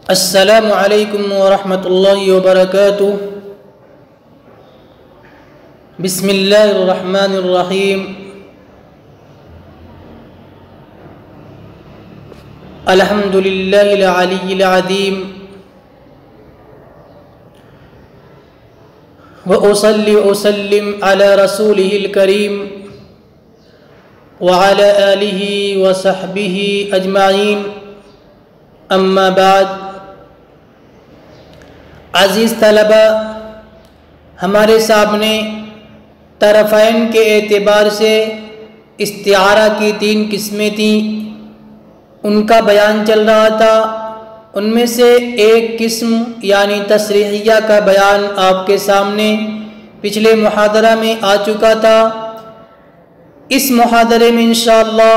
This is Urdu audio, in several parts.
السلام علیکم ورحمۃ اللہ وبرکاتہ۔ بسم اللہ الرحمن الرحیم۔ الحمد للہ العلی العظیم، وأصلی وأسلم علی رسولہ الکریم وعلی آلہ وصحبہ اجمعین، اما بعد۔ عزیز طلبہ، ہمارے سامنے طرفین کے اعتبار سے استعارہ کی 3 قسمیں تھیں، ان کا بیان چل رہا تھا۔ ان میں سے ایک قسم یعنی تصریحیہ کا بیان آپ کے سامنے پچھلے محاضرہ میں آ چکا تھا۔ اس محاضرے میں انشاءاللہ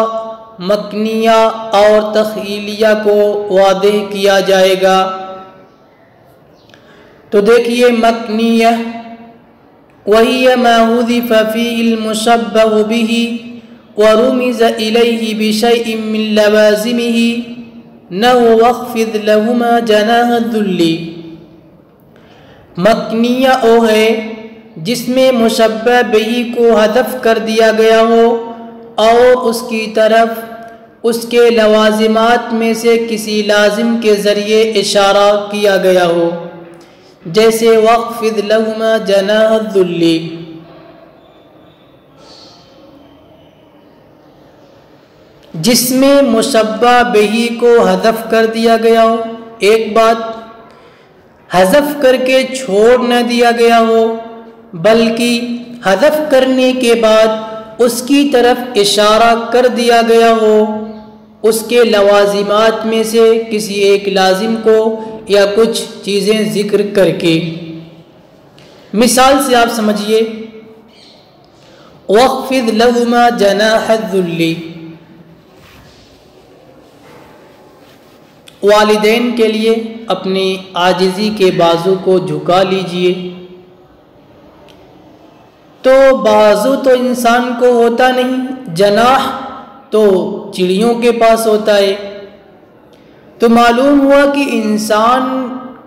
مکنیہ اور تخیلیہ کو واضح کیا جائے گا۔ تو دیکھیے، مکنیہ وہی ما حذف فیہ المشبہ بہ ورمز الیہ بشیء من لوازمہ نحو واخفض لہما جناح الذل۔ مکنیہ وہ ہے جس میں مشبہ بہ کو حذف کر دیا گیا ہو اور اس کی طرف اس کے لوازمات میں سے کسی لازم کے ذریعے اشارہ کیا گیا ہو، جیسے واخفض لہما جناح الذل۔ جس میں مشبہ بہ کو حذف کر دیا گیا ہو، ایک بات حذف کر کے چھوڑ نہ دیا گیا ہو، بلکہ حذف کرنے کے بعد اس کی طرف اشارہ کر دیا گیا ہو، اس کے لوازمات میں سے کسی ایک لازم کو یا کچھ چیزیں ذکر کر کے۔ مثال سے آپ سمجھیے، واخفض لہما جناح الذل، والدین کے لیے اپنی عاجزی کے بازو کو جھکا لیجئے۔ تو بازو تو انسان کو ہوتا نہیں، جناح تو چڑیوں کے پاس ہوتا ہے۔ تو معلوم ہوا کہ انسان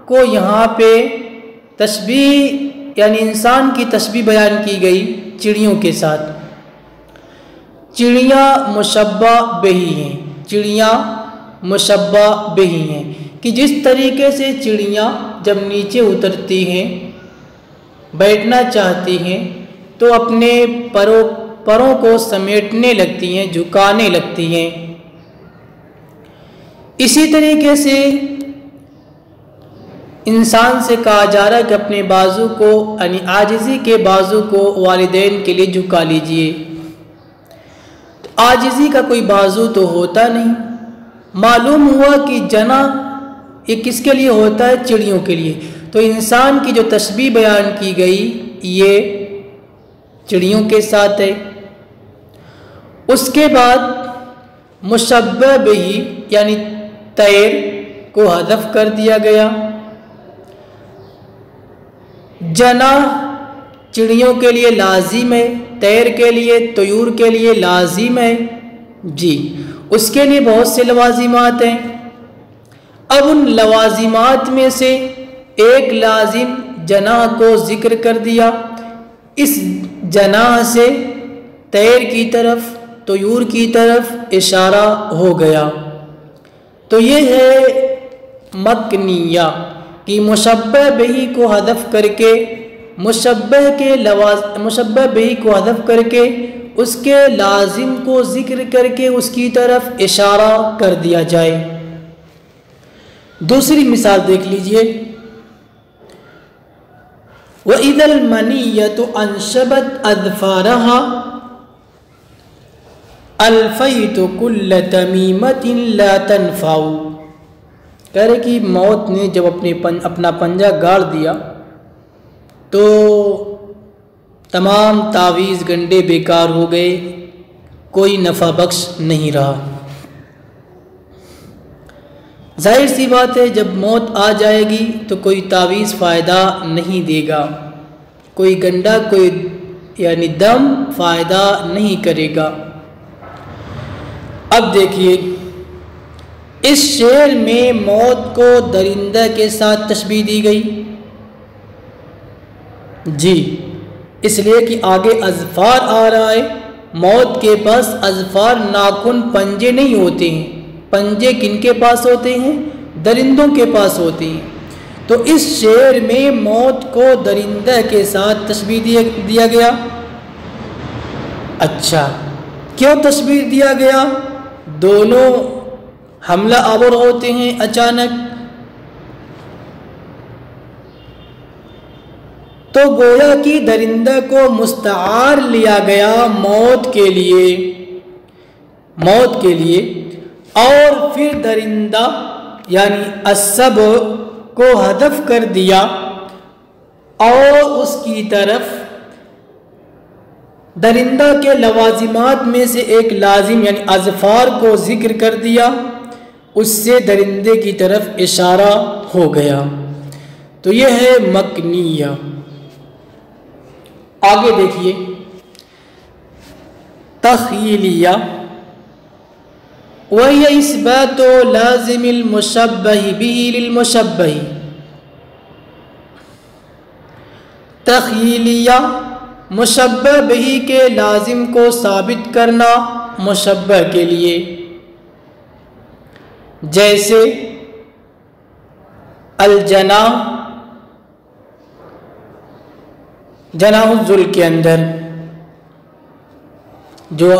کو یہاں پہ تشبیہ یعنی انسان کی تشبیہ بیان کی گئی چڑیوں کے ساتھ۔ چڑیاں مشبہ بہ ہیں، چڑیاں مشبہ بہ ہیں کہ جس طریقے سے چڑیاں جب نیچے اترتی ہیں، بیٹھنا چاہتی ہیں تو اپنے پروں کو سمیٹنے لگتی ہیں، جھکانے لگتی ہیں، اسی طریقے سے انسان سے کہا جا رہا ہے کہ اپنے بازو کو یعنی عاجزی کے بازو کو والدین کے لیے جھکا لیجئے۔ عاجزی کا کوئی بازو تو ہوتا نہیں، معلوم ہوا کہ جناح یہ کس کے لیے ہوتا ہے؟ چڑیوں کے لیے۔ تو انسان کی جو تشبیہ بیان کی گئی یہ چڑیوں کے ساتھ ہے۔ اس کے بعد مشبہ بہ یعنی طیر کو حذف کر دیا گیا۔ جناح چڑیوں کے لیے لازم ہے، طیر کے لیے، طیور کے لیے لازم ہے جی، اس کے لیے بہت سے لوازمات ہیں۔ اب ان لوازمات میں سے ایک لازم جناح کو ذکر کر دیا، اس جناح سے طیر کی طرف، طیور کی طرف اشارہ ہو گیا۔ تو یہ ہے مکنیہ کہ مشبہ بہ کو حذف کر کے مشبہ بہ کو حذف کر کے اس کے لازم کو ذکر کر کے اس کی طرف اشارہ کر دیا جائے۔ دوسری مثال دیکھ لیجئے، وَإِذَا الْمَنِيَّةُ أَنْشَبَتْ أَظْفَارَهَا الفیت کل تمیمۃ لا تنفع۔ کہہ رہے کہ موت نے جب اپنا پنجہ گاڑ دیا تو تمام تعویذ گنڈے بیکار ہو گئے، کوئی نفع بخش نہیں رہا۔ ظاہر سی بات ہے جب موت آ جائے گی تو کوئی تعویذ فائدہ نہیں دے گا، کوئی گنڈا، کوئی یعنی دم فائدہ نہیں کرے گا۔ اب دیکھیے اس شعر میں موت کو درندہ کے ساتھ تشبیہ دی گئی، جی اس لیے کہ آگے اظفار آ رہا ہے، موت کے پاس اظفار ناخن پنجے نہیں ہوتے ہیں، پنجے کن کے پاس ہوتے ہیں؟ درندوں کے پاس ہوتے ہیں۔ تو اس شعر میں موت کو درندہ کے ساتھ تشبیہ دیا گیا۔ اچھا کیوں تشبیہ دیا گیا؟ دونوں حملہ آور ہوتے ہیں اچانک، تو گویا کہ درندہ کو مستعار لیا گیا موت کے لیے، اور پھر درندہ یعنی السبع کو ہدف کر دیا اور اس کی طرف درندہ کے لوازمات میں سے ایک لازم یعنی اظفار کو ذکر کر دیا، اس سے درندے کی طرف اشارہ ہو گیا۔ تو یہ ہے مکنیہ۔ آگے دیکھیے تخیلیہ، وہی اثبات لازم المشبہ به للمشبہ۔ تخیلیہ مشبہ بہ کے لازم کو ثابت کرنا مشبہ کے لیے، جیسے الجناح، جناح الذل کے اندر جو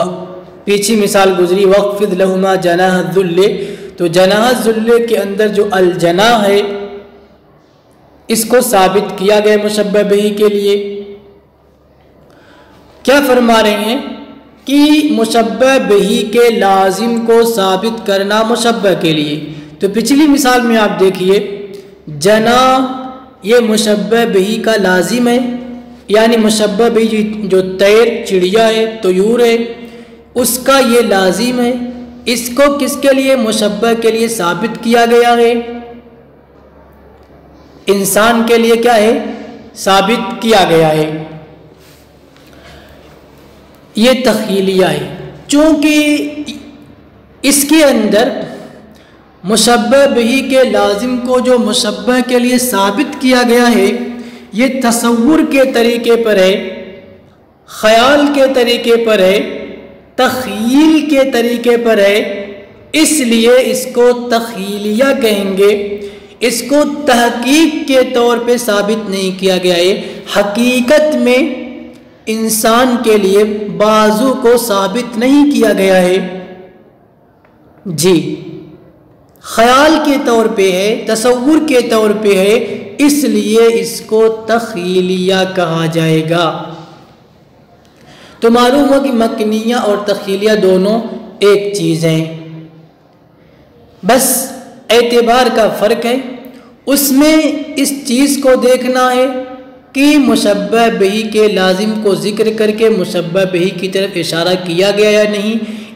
پیچھے مثال گزری وَخْفِضْ لَهُمَا جَنَاحَ الذُّلِّ، تو جناح الذل کے اندر جو الجناح ہے اس کو ثابت کیا گیا مشبہ بہ کے لیے۔ کیا فرما رہے ہیں کہ مشبہ بہ کے لازم کو ثابت کرنا مشبہ کے لیے۔ تو پچھلی مثال میں آپ دیکھیے جناح یہ مشبہ بہ کا لازم ہے، یعنی مشبہ بہ جو طیر چڑیا ہے، طیور ہے، اس کا یہ لازم ہے، اس کو کس کے لیے؟ مشبہ کے لیے ثابت کیا گیا ہے۔ انسان کے لیے کیا ہے؟ ثابت کیا گیا ہے۔ یہ تخیلیہ ہے، چونکہ اس کے اندر مشبہ بہ کے لازم کو جو مشبہ کے لیے ثابت کیا گیا ہے یہ تصور کے طریقے پر ہے، خیال کے طریقے پر ہے، تخیل کے طریقے پر ہے، اس لیے اس کو تخیلیہ کہیں گے۔ اس کو تحقیق کے طور پہ ثابت نہیں کیا گیا ہے، حقیقت میں انسان کے لیے بازو کو ثابت نہیں کیا گیا ہے، جی خیال کے طور پہ ہے، تصور کے طور پہ ہے، اس لیے اس کو تخیلیہ کہا جائے گا۔ تو معلوم ہو کہ مکنیہ اور تخیلیہ دونوں ایک چیز ہیں، بس اعتبار کا فرق ہے۔ اس میں اس چیز کو دیکھنا ہے کہ مشبہ بہ کے لازم کو ذکر کر کے مشبہ بہ کی طرف اشارہ کیا گیا یا نہیں۔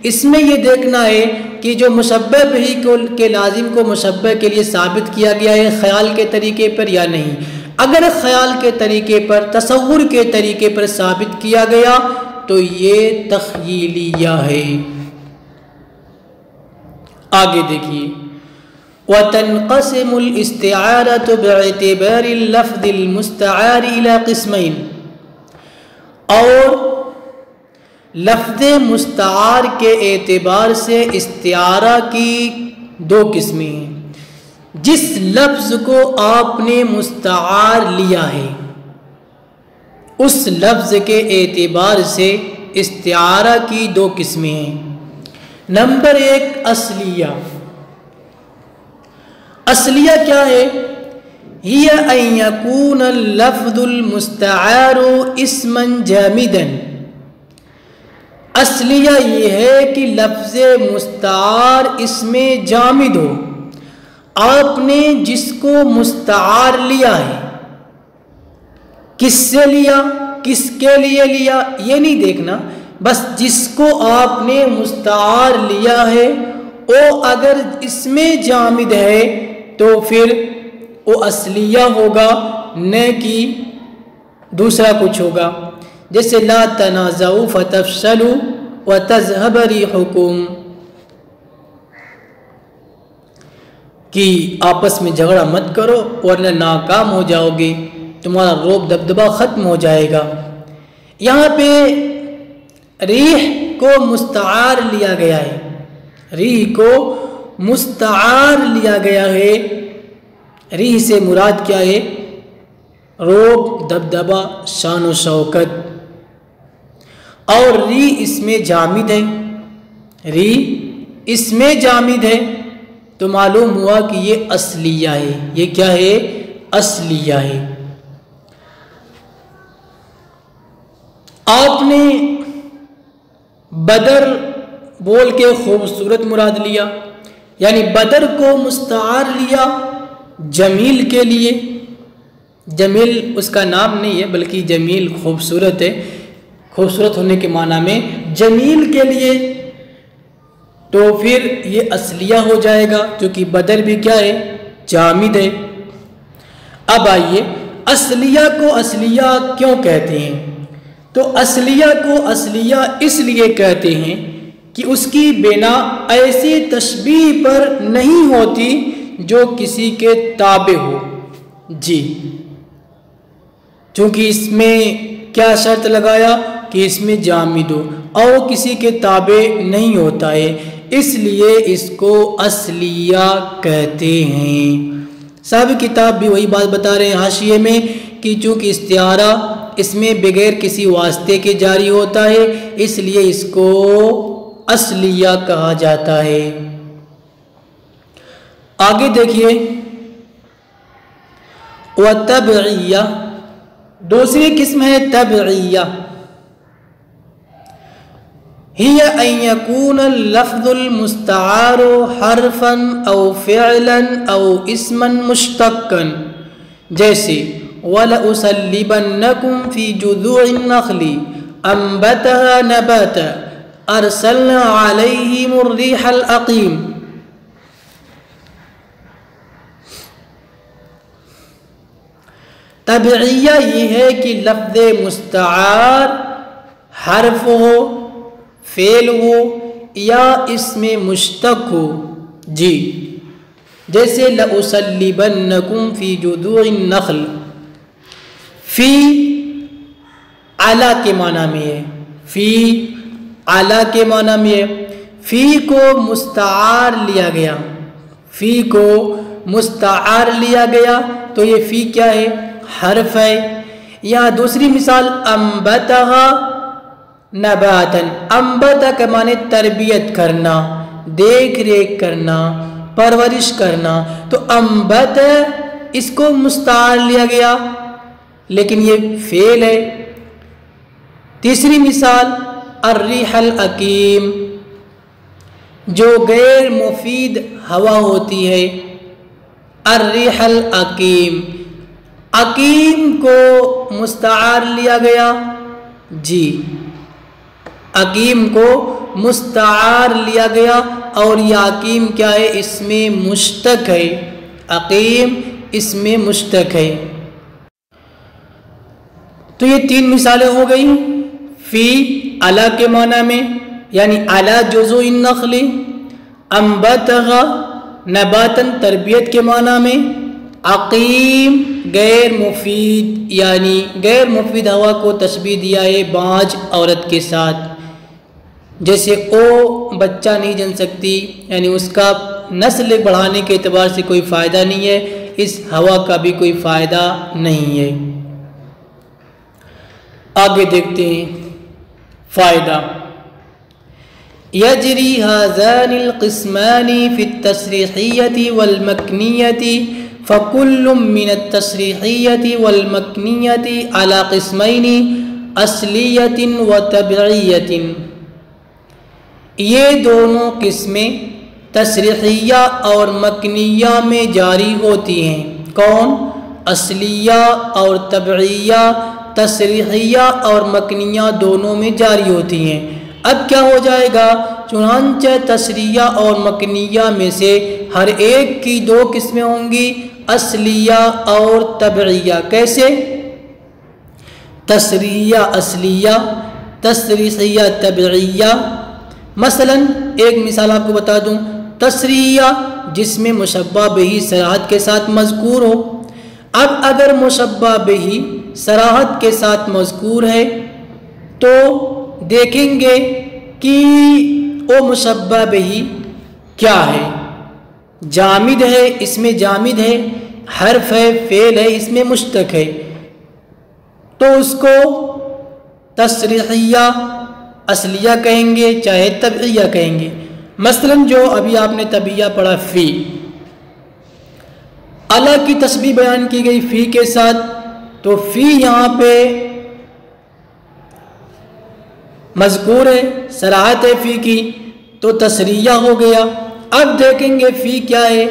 اس میں یہ دیکھنا ہے کہ جو مشبہ بہ کے لازم کو مشبہ کے لیے ثابت کیا گیا ہے خیال کے طریقے پر یا نہیں۔ اگر خیال کے طریقے پر، تصور کے طریقے پر ثابت کیا گیا تو یہ تخیلیہ ہے۔ آگے دیکھیے وَتَنْقَسِمُ الْإِسْتِعَارَةُ بِاعْتِبَارِ اللَّفْظِ الْمُسْتَعَارِ إِلَى قِسْمَيْنِ، اور لفظ مستعار کے اعتبار سے استعارہ کی دو قسمیں ہیں۔ جس لفظ کو آپ نے مستعار لیا ہے اس لفظ کے اعتبار سے استعارہ کی دو قسمیں ہیں۔ نمبر ایک اصلیہ۔ اصلیہ کیا ہے؟ ہی ان یکون اللفظ المستعار اسما جامدا۔ اصلیہ یہ ہے کہ لفظ مستعار اسم جامد ہو۔ آپ نے جس کو مستعار لیا ہے، کس سے لیا، کس کے لیے لیا، یہ نہیں دیکھنا، بس جس کو آپ نے مستعار لیا ہے او اگر اس میں جامد ہے تو پھر او اصلیہ ہوگا، نہ کہ دوسرا کچھ ہوگا. جیسے لا تنازعوا فتفشلوا وتذهب ريحكم، کہ آپس میں جھگڑا مت کرو ورنہ ناکام ہو جاؤ گے، تمہارا روب دبدبہ ختم ہو جائے گا. یہاں پہ ریح کو مستعار لیا گیا ہے، ریح کو مستعار لیا گیا ہے. ریح سے مراد کیا ہے؟ روب، دبدبہ، شان و شوکت. اور ریح اس میں جامد ہے، ریح اس میں جامد ہے، تو معلوم ہوا کہ یہ اصلیہ ہے. یہ کیا ہے؟ اصلیہ ہے. آپ نے بدر بول کے خوبصورت مراد لیا، یعنی بدر کو مستعار لیا جمیل کے لیے. جمیل اس کا نام نہیں ہے بلکہ جمیل خوبصورت ہے، خوبصورت ہونے کے معنی میں جمیل کے لیے، تو پھر یہ اصلیہ ہو جائے گا کیونکہ بدر بھی کیا ہے؟ جامد ہے. اب آئیے اصلیہ کو اصلیہ کیوں کہتے ہیں؟ تو اصلیہ کو اصلیہ اس لیے کہتے ہیں کہ اس کی بنا ایسی تشبیہ پر نہیں ہوتی جو کسی کے تابع ہو. جی، چونکہ اس میں کیا شرط لگایا کہ اس میں جامد ہو اور کسی کے تابع نہیں ہوتا ہے، اس لیے اس کو اصلیہ کہتے ہیں. صاحب کتاب بھی وہی بات بتا رہے ہیں حاشیے میں کہ چونکہ استعارہ اس میں بغیر کسی واسطے کے جاری ہوتا ہے، اس لیے اس کو اصلیہ کہا جاتا ہے. آگے دیکھیے وَتَبْعِيَّةٌ، دوسری قسم ہے تبعیہ. هي أن يكون اللفظ المستعار حرفا أو فعلا أو اسما مشتقا، جیسے وَلَأُصَلِّبَنَّكُمْ فِي جُذُوعِ النَّخْلِ أَنبَتَهَا نَبَاتًا أَرْسَلْنَا عَلَيْهِمُ الرِّيحَ الْأَقِيمَ. تبعیہ یہ ہے کہ لفظ مستعار حرف ہو، فعل ہو یا اسم مشتق ہو. جی، جیسے لَأُصَلِّبَنَّكُمْ فِي جُذُوعِ النَّخْلِ، فی اعلیٰ کے معنی میں ہے، فی اعلیٰ کے معنی میں ہے. فی کو مستعار لیا گیا، فی کو مستعار لیا گیا تو یہ فی کیا ہے؟ حرف ہے. یا دوسری مثال انبتہا نباتن، انبتہ کا معنی تربیت کرنا، دیکھ ریکھ کرنا، پرورش کرنا، تو انبت اس کو مستعار لیا گیا لیکن یہ فعل ہے. تیسری مثال الریح العقیم، جو غیر مفید ہوا ہوتی ہے. الریح العقیم، عقیم کو مستعار لیا گیا. جی، عقیم کو مستعار لیا گیا اور یہ عقیم کیا ہے؟ اس میں مشتق ہے. عقیم اس میں مشتق ہے. تو یہ تین مثالیں ہو گئی. فی علی کے معنی میں یعنی علی جزوء النخل، انبتہا نباتن تربیت کے معنی میں، عقیم غیر مفید یعنی غیر مفید ہوا کو تشبیہ دیا ہے بانجھ عورت کے ساتھ. جیسے او بچہ نہیں جن سکتی، یعنی اس کا نسل بڑھانے کے اعتبار سے کوئی فائدہ نہیں ہے، اس ہوا کا بھی کوئی فائدہ نہیں ہے. آگے دیکھتے ہیں فائدہ. یجری هذان القسمان فی التصریحیۃ والمکنیۃ فکل من التصریحیۃ والمکنیۃ علی قسمین اصلیۃ و تبعیۃ. یہ دونوں قسمیں تصریحیہ اور مکنیہ میں جاری ہوتی ہیں. کون؟ اصلیہ اور تبعیہ. تصریحیہ اور مکنیہ دونوں میں جاری ہوتی ہیں. اب کیا ہو جائے گا؟ چنانچہ تسریہ اور مکنیہ میں سے ہر ایک کی دو قسمیں ہوں گی، اصلیہ اور تبعیہ۔ کیسے؟ تسریہ اصلیہ، تسریحیہ تبعیہ۔ مثلا ایک مثال آپ کو بتا دوں، تسریہ جس میں مشبہ بہ صراحت کے ساتھ مذکور ہو۔ اب اگر مشبہ بہ صراحت کے ساتھ مذکور ہے تو دیکھیں گے کہ وہ مشبہ بہ کیا ہے؟ جامد ہے، اس میں جامد ہے، حرف ہے، فعل ہے، اس میں مشتق ہے، تو اس کو تسریحیہ اصلیہ کہیں گے چاہے تبعیہ کہیں گے۔ مثلا جو ابھی آپ نے تبعیہ پڑھا فی، اللہ کی تشبیہ بیان کی گئی فی کے ساتھ، تو فی یہاں پہ مذکور ہے، صراحت ہے فی کی، تو تسریہ ہو گیا۔ اب دیکھیں گے فی کیا ہے؟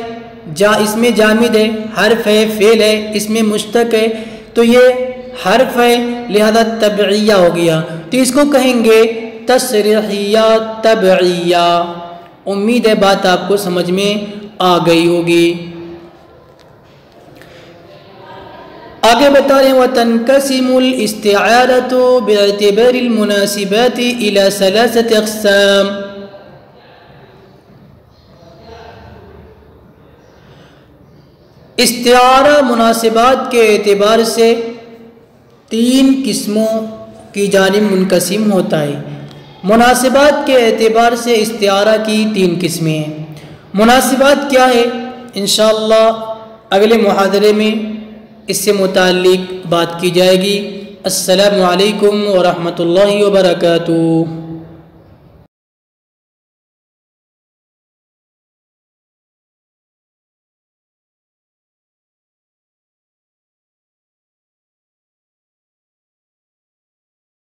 اس میں جامد ہے، حرف ہے، فعل ہے، اس میں مشتق ہے، تو یہ حرف ہے لہذا تبعیہ ہو گیا، تو اس کو کہیں گے تسریحیہ تبعیہ۔ امید ہے بات آپ کو سمجھ میں آ گئی ہوگی۔ آگے بتا رہے ہیں وَتَنْقَسِمُ الْإِسْتِعَارَةُ بِاعْتِبَارِ الْمُنَاسِبَاتِ إِلَى ثَلَاثَةِ أَقْسَامٍ۔ استعارہ مناسبات کے اعتبار سے تین قسموں کی جانب منقسم ہوتا ہے۔ مناسبات کے اعتبار سے استعارہ کی تین قسمیں ہیں۔ مناسبات کیا ہے؟ انشاءاللہ اگلے محاضرے میں اس سے متعلق بات کی جائے گی۔ السلام علیکم ورحمۃ اللہ وبرکاتہ۔